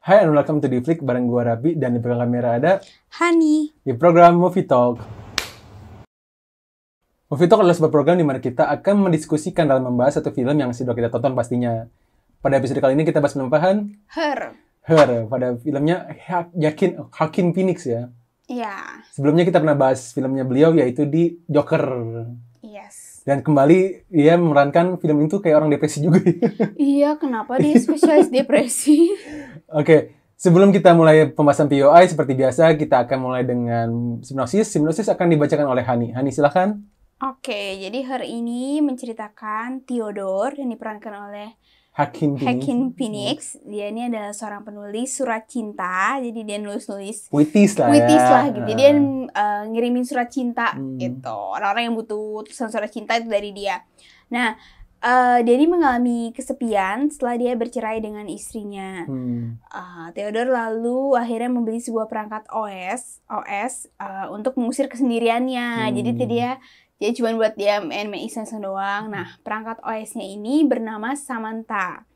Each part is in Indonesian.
Hai and welcome to The Flick bareng gua Rabi dan di belakang kamera ada Hani. di program Movie Talk. Movie Talk adalah sebuah program di mana kita akan mendiskusikan dalam membahas satu film yang sudah kita tonton pastinya. Pada episode kali ini kita bahas film apaan? Her. Pada filmnya Joaquin Phoenix ya. Iya. Sebelumnya kita pernah bahas filmnya beliau yaitu di Joker. Yes. Dan kembali dia memerankan film itu kayak orang depresi juga. Iya, kenapa dia spesialis depresi? Oke, sebelum kita mulai pembahasan POI, seperti biasa kita akan mulai dengan sinopsis. Sinopsis akan dibacakan oleh Hani. Hani, silakan. Oke, jadi Her ini menceritakan Theodore yang diperankan oleh Joaquin Phoenix. Dia ini adalah seorang penulis surat cinta. Jadi dia nulis-nulis Puitis lah gitu. Jadi dia ngirimin surat cinta gitu. Orang-orang yang butuh tulisan surat cinta itu dari dia. Nah, dia ini mengalami kesepian setelah dia bercerai dengan istrinya. Theodore lalu akhirnya membeli sebuah perangkat OS untuk mengusir kesendiriannya. Jadi dia cuma buat dia main iseng-iseng doang. Nah, perangkat OS-nya ini bernama Samantha.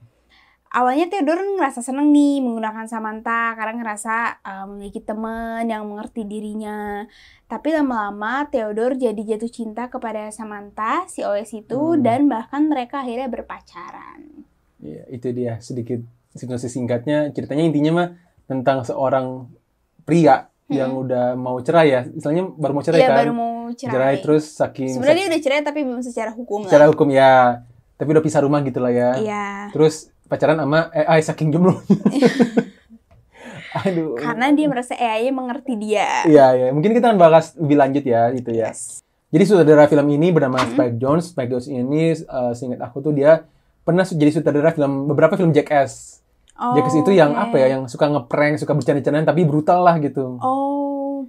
Awalnya Theodore ngerasa seneng nih menggunakan Samantha karena ngerasa memiliki teman yang mengerti dirinya. Tapi lama-lama Theodore jadi jatuh cinta kepada Samantha, si OS itu, dan bahkan mereka akhirnya berpacaran. Iya, itu dia sedikit sinopsis singkatnya. Ceritanya intinya mah tentang seorang pria yang udah mau cerai ya. Istilahnya baru mau cerai kan? Iya, baru mau cerai. Terus saking... Sebenarnya dia udah cerai tapi belum secara hukum lah. Secara hukum ya. Tapi udah pisah rumah gitu lah ya. Iya. Terus pacaran sama AI saking jomblonya. Aduh. Karena dia merasa AI-nya mengerti dia. Iya. Mungkin kita akan bahas lebih lanjut ya, gitu ya. Yes. Jadi sutradara film ini bernama Spike Jonze. Spike Jonze ini, seingat aku tuh dia pernah jadi sutradara beberapa film Jackass. Jackass itu yang apa ya, yang suka ngeprank, suka bercanda-candaan tapi brutal lah gitu.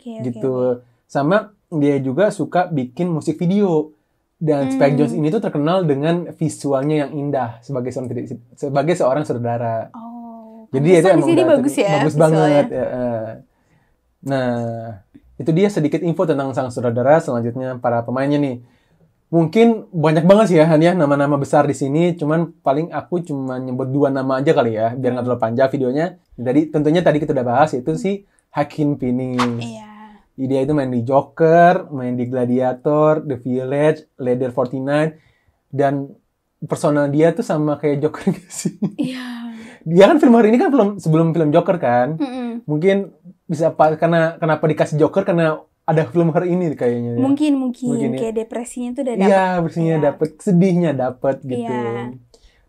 Gitu. Sama dia juga suka bikin musik video. Dan Spike Jonze ini tuh terkenal dengan visualnya yang indah sebagai seorang sutradara. Jadi dia emang bagus banget. Ya. Nah, itu dia sedikit info tentang sang sutradara. Selanjutnya para pemainnya nih. Mungkin banyak banget sih ya, Han ya, nama-nama besar di sini. Cuman paling aku cuma nyebut 2 nama aja kali ya, biar nggak terlalu panjang videonya. Tentunya tadi kita udah bahas, itu si Joaquin Phoenix. Iya. Dia itu main di Joker, main di Gladiator, The Village, Ladder 49, dan personal dia tuh sama kayak Joker gak sih? Iya. Dia kan film hari ini kan sebelum film Joker kan? Mungkin bisa karena kenapa dikasih Joker karena ada film hari ini kayaknya. Ya. Mungkin ya. Kayak depresinya tuh udah dapet. Iya, bersihnya dapet, sedihnya dapet gitu. Iya.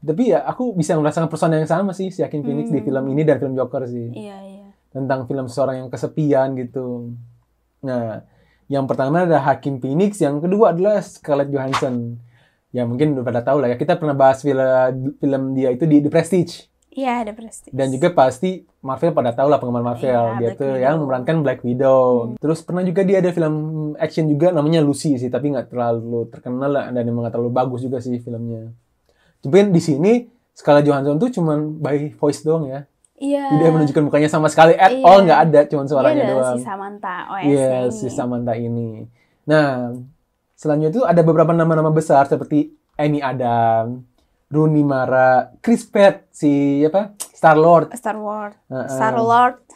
Tapi ya aku bisa merasakan personal yang sama sih si Joaquin Phoenix di film ini dan film Joker sih. Iya. Tentang film seorang yang kesepian gitu. Nah, yang pertama ada Joaquin Phoenix, yang kedua adalah Scarlett Johansson. Ya mungkin udah pada tahu lah ya, kita pernah bahas film dia itu di The Prestige. Iya, The Prestige. Dan juga pasti Marvel pada tahu lah, penggemar Marvel. Dia tuh yang memerankan Black Widow. Terus pernah juga dia ada film action juga namanya Lucy sih, tapi nggak terlalu terkenal lah dan emang nggak terlalu bagus juga sih filmnya. Cuman di sini Scarlett Johansson tuh cuman by voice doang ya. Iya. Tidak menunjukkan mukanya sama sekali all, nggak ada, cuman suaranya doang. Si Samantha Si Samantha ini. Nah, selanjutnya itu ada beberapa nama-nama besar seperti Amy Adams, Rooney Mara, Chris Pratt, si apa? Star-Lord. Nah,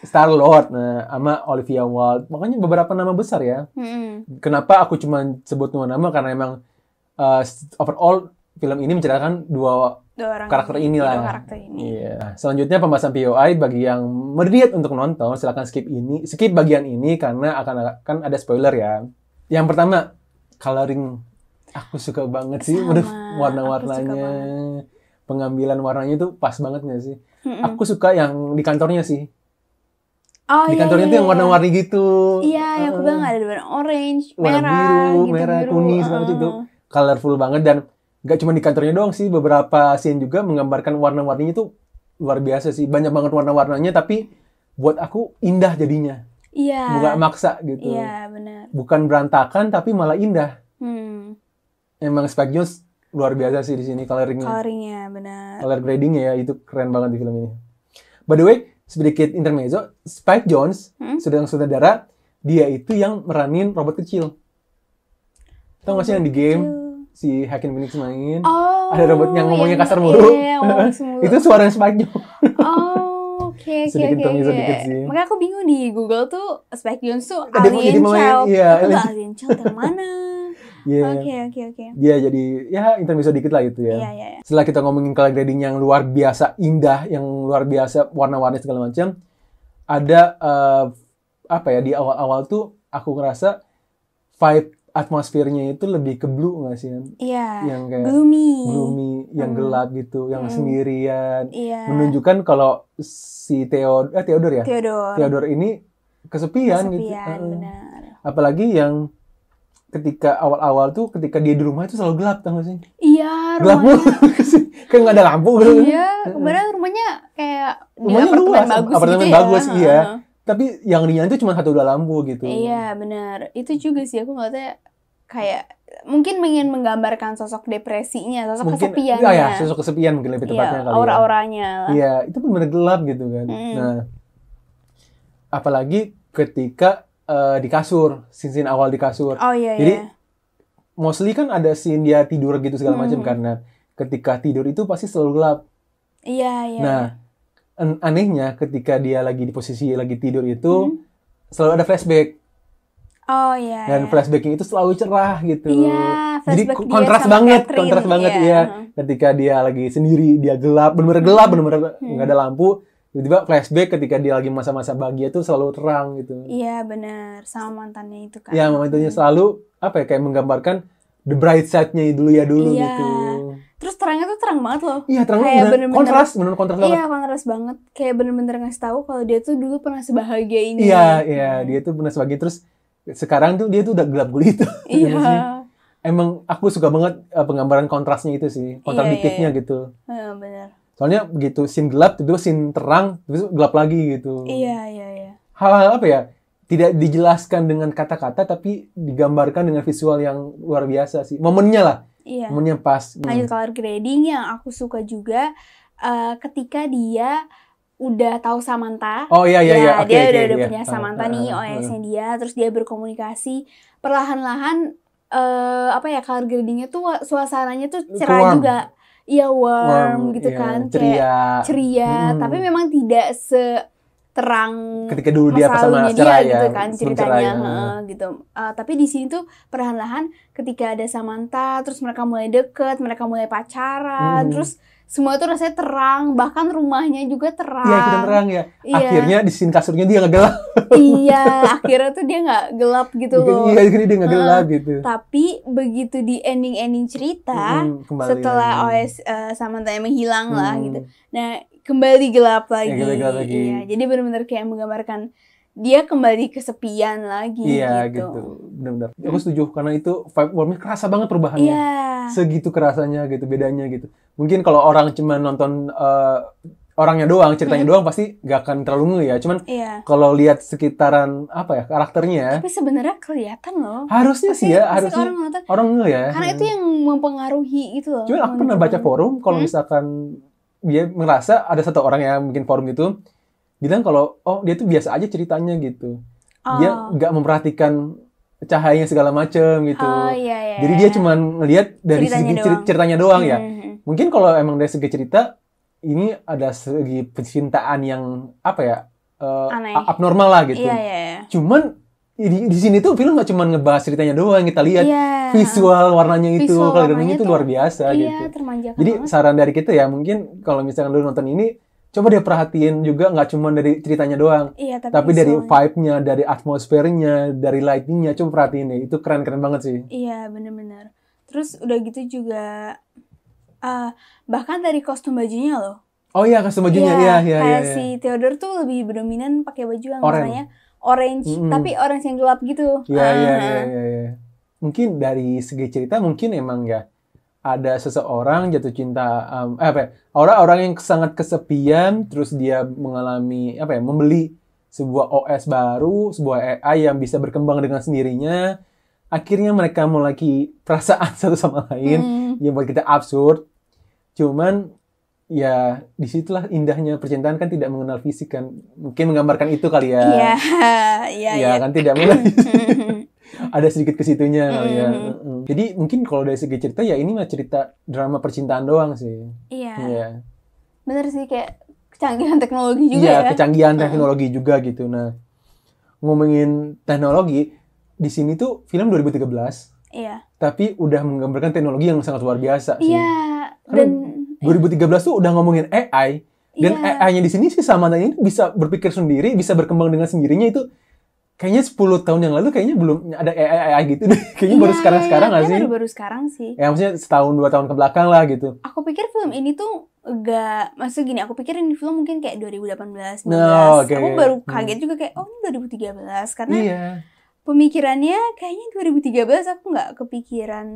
sama Olivia Wilde. Makanya beberapa nama besar ya. Kenapa aku cuma sebut 2 nama? Karena emang overall film ini menceritakan dua karakter inilah. Iya. Selanjutnya pembahasan POI bagi yang berniat untuk nonton, silakan skip bagian ini karena akan ada spoiler ya. Yang pertama, coloring. Aku suka banget sih warna-warnanya. Pengambilan warnanya tuh pas banget gak sih? Aku suka yang di kantornya sih. Di kantornya tuh yang warna-warni gitu. Iya, yang aku bilang ada warna orange, merah, kuning, segala itu colorful banget. Dan gak cuma di kantornya doang sih, beberapa scene juga menggambarkan warna-warninya tuh luar biasa sih. Banyak banget warna-warnanya, tapi buat aku indah jadinya. Iya. Bukan maksa gitu. Iya, benar. Bukan berantakan, tapi malah indah. Emang Spike Jonze luar biasa sih di sini coloringnya. Coloringnya, benar. Color gradingnya ya, itu keren banget di film ini. By the way, sedikit intermezzo, Spike Jonze, sutradara, dia itu yang meranin robot kecil. Tau gak sih yang di game? Si Joaquin Phoenix main. Ada robot yang ngomongnya kasar mulu. Iya, itu suara Spike Jonze. sedikit intermezzo dikit sih. Makanya aku bingung di Google tuh Spike Jonze tuh Dia mau jadi Alien mama- Child. iya, Itu Alien- Alien Child yang mana? Iya. Oke. Dia jadi ya intermezzo dikit lah itu ya. Iya. Setelah kita ngomongin color grading yang luar biasa indah, yang luar biasa warna-warni segala macam, ada apa ya, di awal-awal tuh aku ngerasa vibe atmosfernya itu lebih ke blue nggak sih? Iya. Yang kayak gloomy, yang gelap gitu, yang sendirian. Iya. Menunjukkan kalau si Theodore ya. Theodore. Theodore ini kesepian gitu. Benar. Apalagi yang ketika awal-awal tuh, ketika dia di rumah itu selalu gelap, tau gak sih? Iya, Gelap rumahnya. kayak nggak ada lampu gitu. Iya, kemarin rumahnya kayak di Rumahnya apartemen luas, bagus apartemen gitu bagus, ya. iya. Tapi yang dinyalain itu cuma 1-2 lampu gitu. Iya, benar. Itu juga sih aku ngeliatnya kayak mungkin ingin menggambarkan sosok depresinya, sosok kesepiannya. Iya, sosok kesepian mungkin lebih tepatnya kali ya. Aura-auranya lah. Iya, itu benar-benar gelap gitu kan. Nah, apalagi ketika di kasur, scene awal di kasur. Oh iya. Jadi mostly kan ada scene dia tidur gitu segala macam, karena ketika tidur itu pasti selalu gelap. Iya. Nah, anehnya ketika dia lagi di posisi lagi tidur itu selalu ada flashback. Oh iya. Dan flashbacknya itu selalu cerah gitu. Iya, jadi flashback dia kontras sama banget, Catherine, kontras banget iya. ya. Ketika dia lagi sendiri, dia gelap, benar-benar gelap, benar-benar nggak ada lampu. Tiba-tiba flashback ketika dia lagi masa-masa bahagia tuh selalu terang gitu. Iya benar, sama mantannya itu kan. Ya, mantannya selalu apa ya, kayak menggambarkan the bright side-nya dulu Iya. gitu. Terus terangnya tuh terang banget loh. Iya, terang Kayak banget. Kontras banget. Iya, kontras banget. Kayak bener-bener ngasih tahu kalau dia tuh dulu pernah sebahagia ini. Iya, dia tuh pernah sebagai, terus sekarang tuh dia tuh udah gelap gulita. Iya. Emang aku suka banget penggambaran kontrasnya itu sih, kontradiktifnya gitu. Benar. Soalnya begitu scene gelap, tiba-tiba scene terang, tiba-tiba gelap lagi gitu. Iya. Hal-hal apa ya, tidak dijelaskan dengan kata-kata, tapi digambarkan dengan visual yang luar biasa sih. Momennya lah, Iya. momennya pas. Lanjut color grading yang aku suka juga ketika dia udah tahu Samantha. Oh iya. Ya, Oke, dia udah iya. punya Samantha nih, OS-nya dia, terus dia berkomunikasi perlahan-lahan. Color gradingnya tuh suasananya tuh cerah Warm. juga. Iya, warm gitu iya, kan, ceria. kayak ceria, tapi memang tidak seterang Ketika dulu dia pas sama dia cerai ya, gitu kan sebelum ceritanya, cerai, gitu. Tapi di sini tuh perlahan-lahan ketika ada Samantha, terus mereka mulai deket, mereka mulai pacaran, terus semua tuh rasanya terang, bahkan rumahnya juga terang. Iya, ikutan terang ya. Iya. Akhirnya di scene kasurnya dia nggak gelap. Iya, akhirnya tuh dia nggak gelap gitu loh. Iya, akhirnya dia nggak gelap gitu. Tapi begitu di ending cerita, Kembali setelah lagi. OS Samantha menghilang lah gitu. Nah, kembali gelap lagi. kembali gelap lagi. Iya, jadi benar-benar kayak menggambarkan dia kembali kesepian lagi Iya gitu. benar-benar. Aku setuju karena itu vibe warmnya kerasa banget perubahannya. Iya. Segitu kerasanya gitu, bedanya gitu. Mungkin kalau orang cuma nonton orangnya doang, ceritanya doang pasti gak akan terlalu ngeh ya. Cuman Iya. kalau lihat sekitaran apa ya karakternya, Tapi sebenarnya kelihatan loh. harusnya sih ya, Pasti harusnya orang nonton. orang ngeh ya. Karena itu yang mempengaruhi gitu loh. Cuman aku pernah baca forum kalau misalkan dia merasa ada satu orang yang bikin forum itu bilang kalau dia tuh biasa aja ceritanya gitu. Dia nggak memperhatikan cahayanya segala macem gitu. Oh iya. Jadi dia cuma ngelihat dari Ceritanya segi doang. ceritanya doang ya. Mhm. Mungkin kalau emang dari segi cerita ini ada segi percintaan yang apa ya Aneh. abnormal lah gitu. Iya. Cuman di sini tuh film nggak cuma ngebahas ceritanya doang, kita lihat Iya. visual warnanya itu, Visual kalau warnanya itu tuh, luar biasa Iya, gitu. termanjakan Jadi banget. saran dari kita ya mungkin kalau misalkan lu nonton ini coba deh perhatiin juga nggak cuma dari ceritanya doang, Iya, tapi dari visualnya. vibe-nya, dari atmosfernya, dari lighting-nya, coba perhatiin deh. Itu keren-keren banget sih. Iya, bener-bener. Terus udah gitu juga bahkan dari kostum bajunya loh. Oh iya, kostum bajunya. Iya. Kayak si Theodore tuh lebih dominan pakai baju yang Orange. warnanya orange, tapi orange yang gelap gitu. Iya. Mungkin dari segi cerita mungkin emang ya ada seseorang jatuh cinta orang yang sangat kesepian, terus dia mengalami membeli sebuah OS baru, sebuah AI yang bisa berkembang dengan sendirinya. Akhirnya mereka memiliki perasaan satu sama lain yang buat kita absurd. Cuman ya disitulah indahnya percintaan, kan tidak mengenal fisik kan. Mungkin menggambarkan itu kali ya. Iya. Kan tidak mengenal ada sedikit ke situnya kali ya. Jadi mungkin kalau dari segi cerita ya ini mah cerita drama percintaan doang sih. Iya. Bener sih, kayak kecanggihan teknologi juga Iya, ya. kecanggihan teknologi juga gitu. Nah, ngomongin teknologi, di sini tuh film 2013, Iya. tapi udah menggambarkan teknologi yang sangat luar biasa sih. Iya, Karena dan 2013 tuh udah ngomongin AI, dan Iya. AI-nya di sini sih Samantha ini bisa berpikir sendiri, bisa berkembang dengan sendirinya itu. Kayaknya 10 tahun yang lalu kayaknya belum ada AI gitu deh. Kayaknya baru sekarang-sekarang nggak sih? Baru sekarang sih. Ya maksudnya setahun 2 tahun ke belakang lah gitu. Aku pikir film ini tuh maksud gini, aku pikir ini film mungkin kayak 2018, 19. No, okay. Aku baru kaget juga kayak, oh ini 2013. Karena Iya. pemikirannya kayaknya 2013 aku nggak kepikiran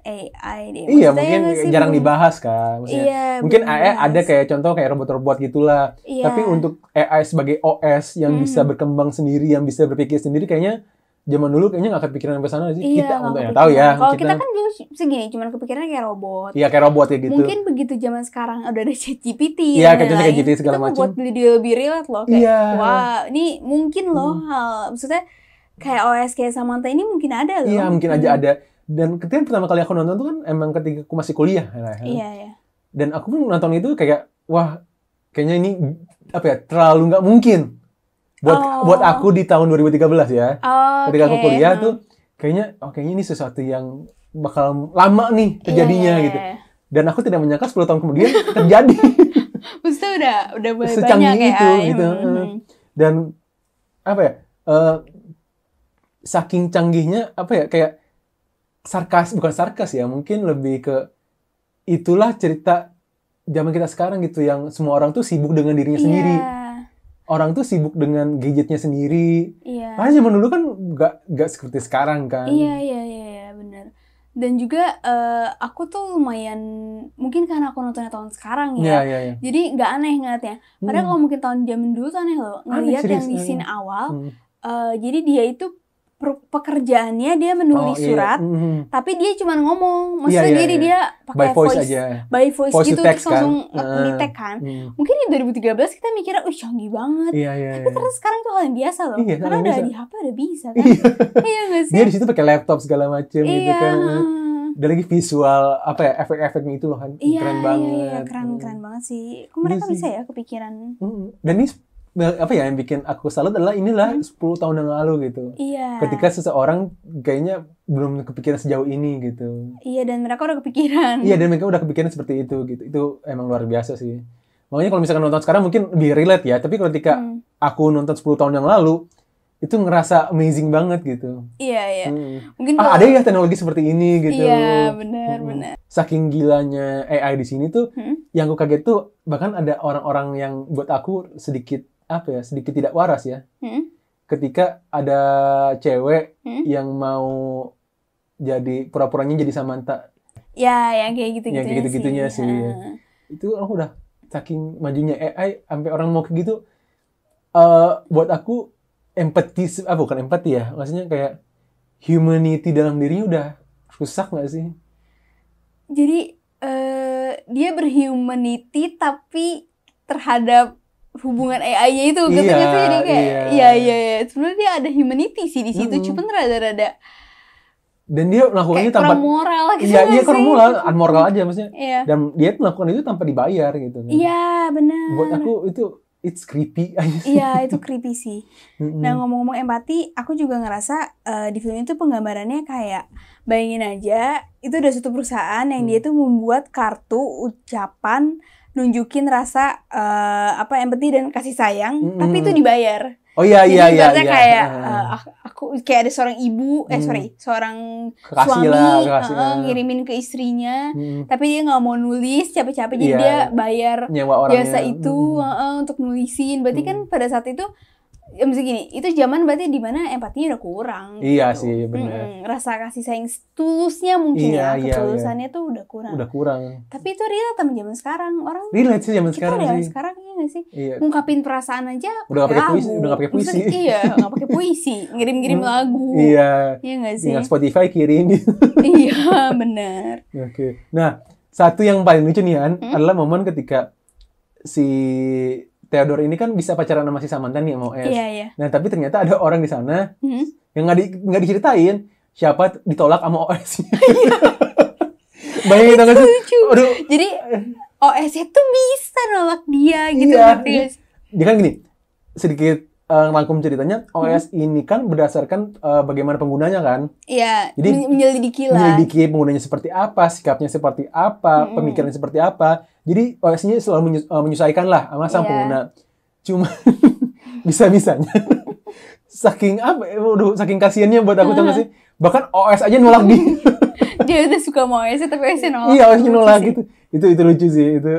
AI deh. Iya, Maksudnya mungkin nggak sih, jarang belum- dibahas kan. Maksudnya, Iya, mungkin belum AI dibahas. ada kayak contoh kayak robot-robot gitulah. Iya. Tapi untuk AI sebagai OS yang bisa berkembang sendiri, yang bisa berpikir sendiri, kayaknya zaman dulu kayaknya nggak kepikiran sampai sana sih. Iya, Kita nggak untuk yang kepikiran. tahu ya. Kalau kita kan dulu segini, cuman kepikirannya kayak robot. Iya kayak robot ya gitu. Mungkin begitu zaman sekarang udah ada ChatGPT Iya, dan kayak lain-lain, ChatGPT segala kita macam. membuat dia lebih relate loh kayak, Iya. wah ini mungkin loh hal, maksudnya kayak OS kayak Samantha ini mungkin ada loh. Iya, mungkin aja ada. Dan ketika pertama kali aku nonton tuh kan emang ketika aku masih kuliah. Iya, iya. Dan aku pun nonton itu kayak, wah, kayaknya ini apa ya, terlalu nggak mungkin buat aku di tahun 2013 ya. Ketika aku kuliah tuh kayaknya ini sesuatu yang bakal lama nih terjadinya Iya, gitu. Dan aku tidak menyangka 10 tahun kemudian terjadi. Maksudnya udah banyak Secanggih kayak itu gitu. Dan apa ya? Saking canggihnya apa ya, kayak bukan sarkas ya, mungkin lebih ke itulah cerita zaman kita sekarang gitu, yang semua orang tuh sibuk dengan dirinya sendiri. Orang tuh sibuk dengan gadgetnya sendiri. Iya. Karena zaman dulu kan nggak seperti sekarang kan. Iya, benar. Dan juga aku tuh lumayan, mungkin karena aku nontonnya tahun sekarang ya. Iya. Jadi nggak aneh ngeliatnya. Padahal kalau mungkin tahun zaman dulu tuh aneh loh. Ngeliat serius, yang di scene awal. Hmm. Jadi dia itu pekerjaannya dia menulis surat, tapi dia cuma ngomong. Maksudnya Iya. dia pakai By voice aja. by voice Voice gitu, to text terus langsung kan. nge-tag kan. Mungkin di 2013 kita mikirnya, canggih banget. Iya. Tapi ternyata sekarang tuh hal yang biasa loh. Iya, Karena hal yang udah biasa. di HP udah bisa kan. Iya nggak sih? Dia di situ pakai laptop segala macem gitu Iya. kan. Dan lagi visual apa ya, efek-efeknya itu loh kan. Iya, Keren banget. Iya, keren banget sih. Kok mereka Iya sih. bisa ya kepikiran? Dan ini apa ya yang bikin aku salut adalah inilah 10 tahun yang lalu gitu. Iya. Ketika seseorang kayaknya belum kepikiran sejauh ini gitu. Iya, dan mereka udah kepikiran. Iya, dan mereka udah kepikiran seperti itu gitu. Itu emang luar biasa sih. Makanya kalau misalkan nonton sekarang mungkin lebih relate ya. Tapi ketika aku nonton 10 tahun yang lalu, itu ngerasa amazing banget gitu. Iya. Mungkin ada ya teknologi seperti ini gitu. Iya, benar. Saking gilanya AI di sini tuh, yang aku kaget tuh bahkan ada orang-orang yang buat aku sedikit tidak waras ya. Ketika ada cewek yang mau jadi pura-puranya jadi Samantha. Ya, yang kayak gitu-gitunya Yang kayak gitu-gitunya sih. Itu aku udah saking majunya AI sampai orang mau kayak gitu. Buat aku bukan empati ya. Maksudnya kayak humanity dalam dirinya udah rusak nggak sih? Jadi dia berhumanity tapi terhadap hubungan AI-nya itu gitu. Jadi kayak iya. Sebenarnya dia ada humanity sih di situ, cuman rada-rada dan dia melakukannya tanpa kurang moral gitu. Iya, kurang moral, unmoral aja maksudnya. Iya. Dan dia melakukan itu tanpa dibayar gitu kan. Iya, benar. Buat aku itu it's creepy aja sih. Iya, itu creepy sih. Nah, ngomong-ngomong empati, aku juga ngerasa di film itu penggambarannya kayak, bayangin aja, itu udah suatu perusahaan yang dia tuh membuat kartu ucapan nunjukin rasa empati dan kasih sayang, tapi itu dibayar. Oh iya. Jadi kayak aku kayak ada seorang ibu, seorang Kekasih suami ngirimin ke istrinya, tapi dia nggak mau nulis capek-capek, jadi dia bayar nyewa orangnya. jasa itu untuk nulisin. Berarti kan pada saat itu ya mesti gini, itu zaman berarti di mana empatinya udah kurang. Iya gitu. sih, benar. Rasa kasih sayang tulusnya mungkin ketulusannya tuh udah kurang. Udah kurang. Tapi itu relate sama zaman sekarang. Orang relate sih zaman sekarang sih. Sekarang iya nggak sih? Iya. Ngungkapin perasaan aja udah nggak pakai puisi, Maksudnya, iya, nggak pakai puisi, ngirim-ngirim lagu. Iya. Iya nggak sih? Dengan Spotify kirim gitu. Iya, benar. Oke. Nah, satu yang paling lucu nih An, adalah momen ketika si Theodore ini kan bisa pacaran sama si Samantha nih sama OS. Iya. Nah, tapi ternyata ada orang di sana yang nggak diceritain siapa ditolak sama OS. Bayangin tau gak sih? Lucu. Aduh. Jadi OS itu bisa nolak dia gitu. Iya. ngerti gak sih? Dia kan gini, sedikit rangkum ceritanya, OS ini kan berdasarkan bagaimana penggunanya kan. Iya, Jadi, menyelidiki lah. Menyelidiki penggunanya seperti apa, sikapnya seperti apa, pemikirannya seperti apa. Jadi OS-nya selalu menyesuaikan lah sama sang Iya. pengguna. Cuma bisa-bisanya saking apa? Saking kasiannya buat aku, tau gak sih? Bahkan OS aja nolak dia. Dia udah suka mau OS tapi OS-nya nolak. Iya, OS-nya Lucu nolak sih. gitu. Itu lucu sih, itu.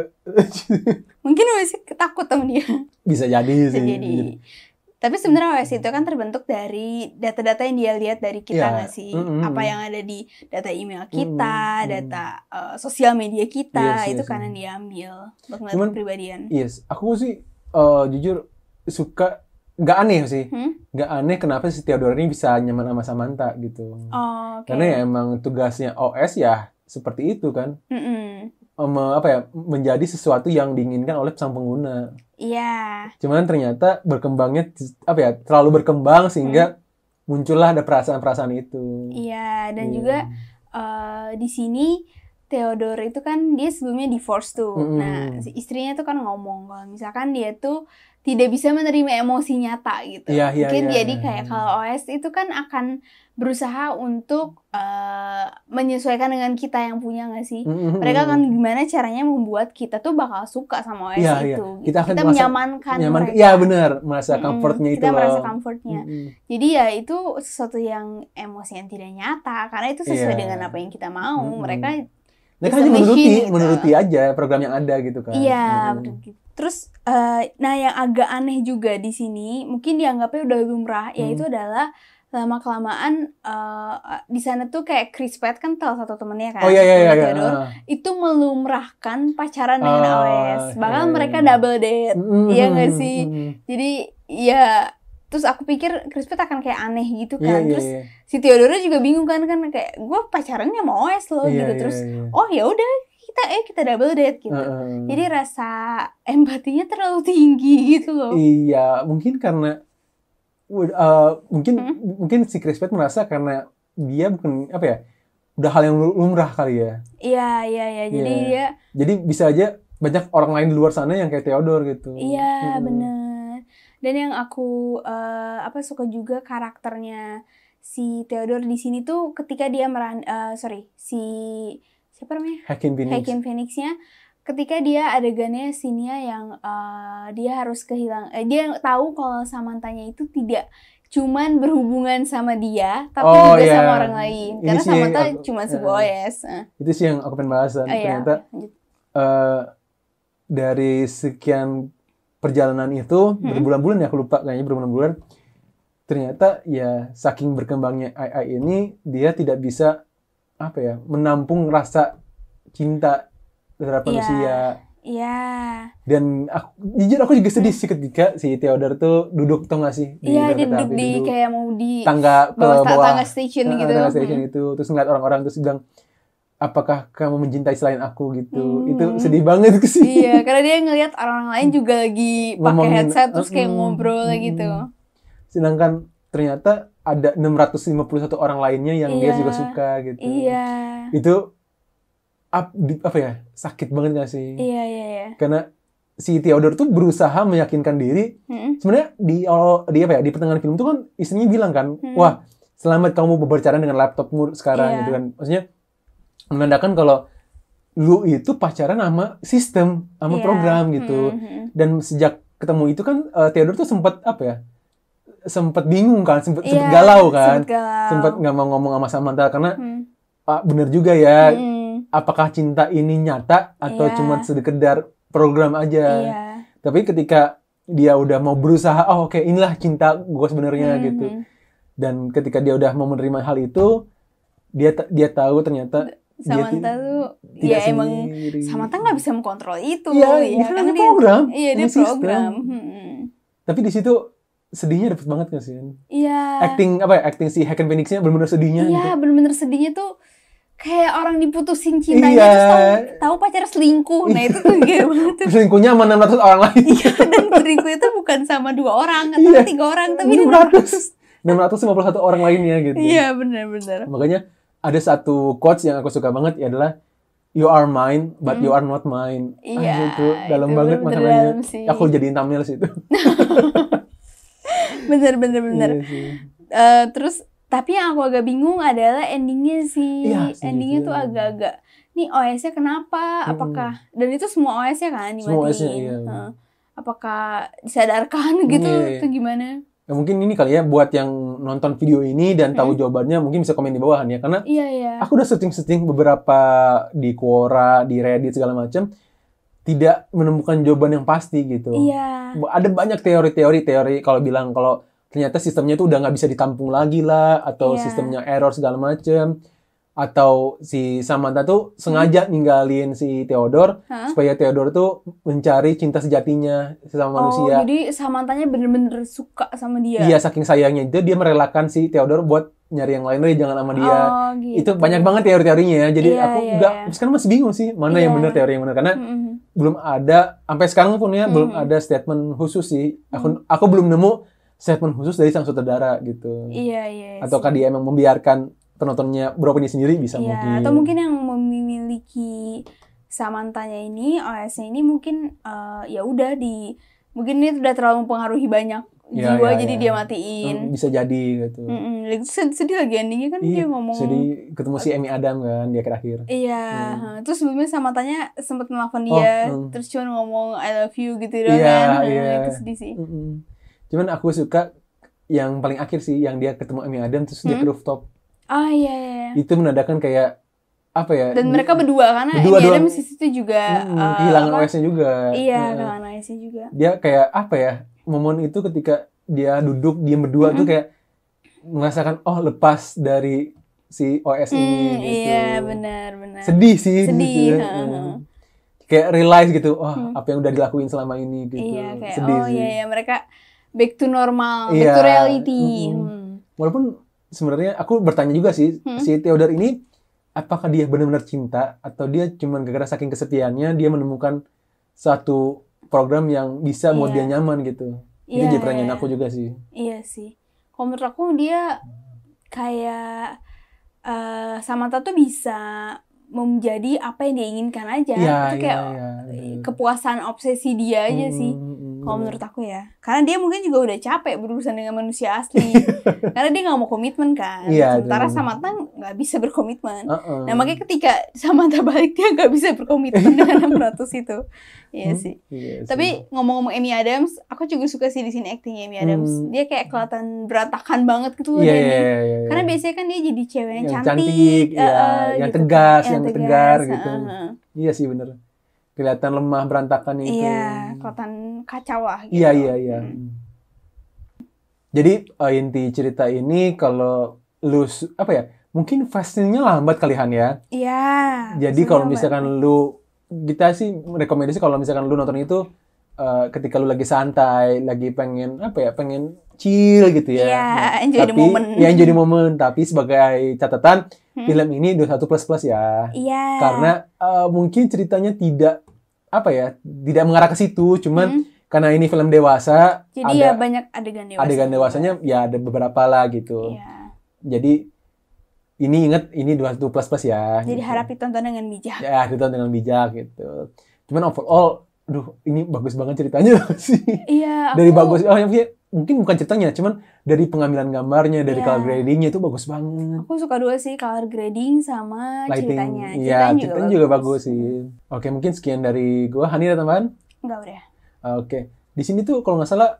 Mungkin OS takut sama dia. Bisa jadi Bisa sih. jadi. Tapi sebenarnya OS itu kan terbentuk dari data-data yang dia lihat dari kita Iya. nggak sih? Apa yang ada di data email kita, data sosial media kita, Yes, itu yes, karena dia ambil untuk melihat Cuman, kepribadian. Yes, aku sih jujur suka, nggak aneh sih. Nggak aneh kenapa si Theodore ini bisa nyaman sama Samantha gitu. Oh, oke. Karena ya emang tugasnya OS ya seperti itu kan. Menjadi sesuatu yang diinginkan oleh sang pengguna. Iya. Cuman ternyata berkembangnya terlalu berkembang sehingga muncullah ada perasaan-perasaan itu. Iya, dan juga di sini Theodore itu kan dia sebelumnya divorce tuh. Nah, si istrinya tuh kan ngomong kalau misalkan dia tuh tidak bisa menerima emosi nyata gitu. Iya, Mungkin iya, jadi iya. kayak kalau OS itu kan akan berusaha untuk menyesuaikan dengan kita yang punya nggak sih? Mereka kan gimana caranya membuat kita tuh bakal suka sama OS Iya, iya. itu. Gitu. Kita akan merasa menyamankan mereka. Iya benar, merasa comfortnya itu kita loh. merasa comfortnya. Jadi ya itu sesuatu yang emosi yang tidak nyata karena itu sesuai Iya. dengan apa yang kita mau. Mereka Mereka bisa hanya machine gitu. menuruti aja program yang ada gitu kan. Iya, betul gitu. Terus, nah yang agak aneh juga di sini, mungkin dianggapnya udah lumrah, yaitu adalah lama kelamaan di sana tuh kayak Chris Pratt kan salah satu temennya kan, Oh iya. Theodore, itu melumrahkan pacaran dengan OS, bahkan iya. mereka double date, iya nggak sih? Jadi ya, terus aku pikir Chris Pratt akan kayak aneh gitu kan, terus si Theodore juga bingung kan kayak gue pacarannya sama OS loh gitu, terus oh ya udah kita double date gitu. Jadi rasa empatinya terlalu tinggi gitu loh. Iya, mungkin karena mungkin si Chris Pratt merasa karena dia bukan udah hal yang lumrah kali ya. Iya. Jadi dia. Jadi bisa aja banyak orang lain di luar sana yang kayak Theodore gitu. Iya benar. Dan yang aku suka juga karakternya si Theodore di sini tuh ketika dia siapa namanya? Joaquin Phoenix-nya, ketika dia adegannya Sinia yang dia harus dia tahu kalau Samanthanya itu tidak cuman berhubungan sama dia, tapi juga sama orang lain. Ini karena Samantha cuma sebuah OS. Itu sih yang aku pengen bahas. Ternyata dari sekian perjalanan itu berbulan-bulan ya, aku lupa kayaknya berbulan-bulan. Ternyata ya saking berkembangnya AI ini, dia tidak bisa menampung rasa cinta terhadap manusia. Iya. Dan jujur aku juga sedih sih ketika si Theodore tuh duduk, tau gak sih? Iya, dia duduk di kayak mau di tangga ke bawah tangga station gitu. Tangga station itu, terus ngeliat orang-orang terus bilang, apakah kamu mencintai selain aku gitu? Itu sedih banget sih. Iya, karena dia ngeliat orang lain juga lagi pakai headset terus kayak ngobrol gitu. Sedangkan ternyata ada 651 orang lainnya yang dia juga suka gitu. Iya. Itu sakit banget gak sih? Iya. Karena si Theodore tuh berusaha meyakinkan diri. Sebenarnya di pertengahan film tuh kan istrinya bilang kan, wah selamat kamu berpacaran dengan laptopmu sekarang gitu kan. Maksudnya menandakan kalau lu itu pacaran sama sistem, sama program gitu. Dan sejak ketemu itu kan Theodore tuh sempat bingung kan, sempat galau kan, sempat nggak mau ngomong sama Samantha karena bener juga ya, apakah cinta ini nyata atau cuma sekedar program aja. Tapi ketika dia udah mau berusaha, oke, inilah cinta gue sebenarnya gitu, dan ketika dia udah mau menerima hal itu, dia tahu ternyata Samantha tuh ya emang Samantha nggak bisa mengkontrol itu. Iya, karena dia program. Iya, dia program. Tapi di situ sedihnya dapet banget gak sih? Iya. Acting si Joaquin Phoenix-nya benar-benar sedihnya. Iya, benar-benar sedihnya tuh kayak orang diputusin cintanya terus tahu pacar selingkuh. Nah, itu tuh gede banget tuh. Selingkuhnya sama 600 orang lain. Iya, dan selingkuh itu bukan sama 2 orang atau 3 orang, tapi 651 orang lainnya gitu. Iya, benar-benar. Makanya ada satu quotes yang aku suka banget, adalah you are mine, but you are not mine. Iya, Itu dalam itu banget bener makanannya. dalam sih. Aku jadiin thumbnail sih itu. Bener. Iya sih. Terus tapi yang aku agak bingung adalah endingnya sih. Iya sih, Endingnya iya. tuh agak-agak, nih OS-nya kenapa? Apakah, dan itu semua OS-nya kan Semua OS-nya, dimatiin. iya. Apakah disadarkan gitu? Iya. Itu gimana? Ya, mungkin ini kali ya buat yang nonton video ini dan tahu jawabannya mungkin bisa komen di bawah ya, karena Iya. aku udah searching beberapa di Quora, di Reddit segala macam, tidak menemukan jawaban yang pasti gitu. Iya. Ada banyak teori kalau bilang kalau ternyata sistemnya itu udah nggak bisa ditampung lagi lah, atau Iya. sistemnya error segala macam, atau si Samantha tuh sengaja ninggalin si Theodore supaya Theodore tuh mencari cinta sejatinya sama manusia. Oh, jadi Samanthanya bener-bener suka sama dia. Iya, saking sayangnya itu dia merelakan si Theodore buat nyari yang lain deh, jangan sama dia. Oh, gitu. Itu banyak banget teori-teorinya ya. Jadi Iya, aku sekarang masih bingung sih mana yang benar, teori yang benar, karena belum ada sampai sekarang pun ya belum ada statement khusus sih. Aku belum nemu statement khusus dari sang sutradara gitu. Iya. Ataukah dia emang membiarkan penontonnya beropini sendiri, bisa Iya, mungkin. atau mungkin yang memiliki Samanthanya ini, OS-nya ini mungkin ya udah mungkin ini udah terlalu mempengaruhi banyak jiwa, jadi dia matiin. Bisa jadi gitu. Sedih lagi endingnya kan, dia ngomong. Sedih ketemu si Amy Adam kan di akhir-akhir. Iya, terus sebelumnya Samanthanya sempat nelfon dia, terus cuma ngomong I love you gitu doang kan. Itu sedih sih. Cuman aku suka yang paling akhir sih, yang dia ketemu Amy Adam terus dia ke rooftop. Ah iya. Itu menandakan kayak apa ya? Dan mereka berdua karena Amy Adams di situ juga kehilangan OS-nya juga. Iya, kehilangan OS-nya juga. Dia kayak apa ya? Momen itu ketika dia duduk diem berdua tuh kayak merasakan lepas dari si OS ini gitu. Iya, benar. Sedih sih. Sedih. Gitu. Kayak realize gitu, apa yang udah dilakuin selama ini gitu. Iya, kayak sedih sih. iya, mereka back to normal, back to reality. Walaupun sebenarnya aku bertanya juga sih, si Theodore ini apakah dia benar-benar cinta atau dia cuma gara-gara saking kesepiannya dia menemukan satu program yang bisa buat dia nyaman gitu. Itu jadi pertanyaan aku juga sih. Iya sih. Kalau menurut aku dia kayak Samantha tuh bisa menjadi apa yang dia inginkan aja. Itu kayak kepuasan obsesi dia aja sih. Kalau menurut aku ya. Karena dia mungkin juga udah capek berurusan dengan manusia asli. Karena dia gak mau komitmen kan. Sementara Samantha gak bisa berkomitmen. Nah makanya ketika Samantha balik dia gak bisa berkomitmen dengan 600 itu. Iya sih. Tapi ngomong-ngomong Amy Adams, aku juga suka sih di sini actingnya Amy Adams. Dia kayak kelihatan berantakan banget gitu loh. Karena biasanya kan dia jadi cewek yang cantik, yang gitu, tegas, yang tegar gitu. Iya sih bener. Kelihatan lemah berantakan itu. Iya, kelihatan kacau lah gitu. Iya. Jadi inti cerita ini kalau lu mungkin fasenya lambat kalian ya. Iya. Jadi kalau misalkan kita sih rekomendasi kalau misalkan lu nonton itu ketika lu lagi santai, lagi pengen chill gitu ya. Iya, enjoy the moment. Ya enjoy the moment, tapi sebagai catatan film ini 21+ ya. Iya. Karena mungkin ceritanya tidak mengarah ke situ, cuman karena ini film dewasa, jadi ya banyak adegan dewasa. Adegan dewasanya ya ada beberapa lah gitu. Iya. Jadi ingat ini 21+ ya. Jadi gitu. harap ditonton dengan bijak. Ya, ditonton dengan bijak gitu. Cuman overall, ini bagus banget ceritanya sih. Iya. Dari bagus, mungkin bukan ceritanya, cuman dari pengambilan gambarnya, dari color gradingnya itu bagus banget. Aku suka dua sih, color grading sama lighting. Ceritanya. Iya, ceritanya juga bagus sih. Oke, mungkin sekian dari gua. Hani ada tambahan? Enggak, udah. Oke. Di sini tuh kalau nggak salah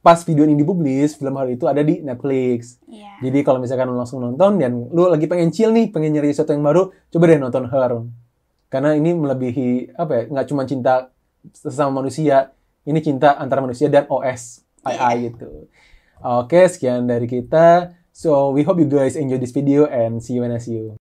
pas video ini dipublish, film hari itu ada di Netflix. Iya. Jadi kalau misalkan lu langsung nonton dan lu lagi pengen chill nih, pengen nyari sesuatu yang baru, coba deh nonton Her. Karena ini melebihi nggak cuma cinta sesama manusia, ini cinta antara manusia dan OS AI gitu. Oke, sekian dari kita. So we hope you guys enjoy this video and see you when I see you.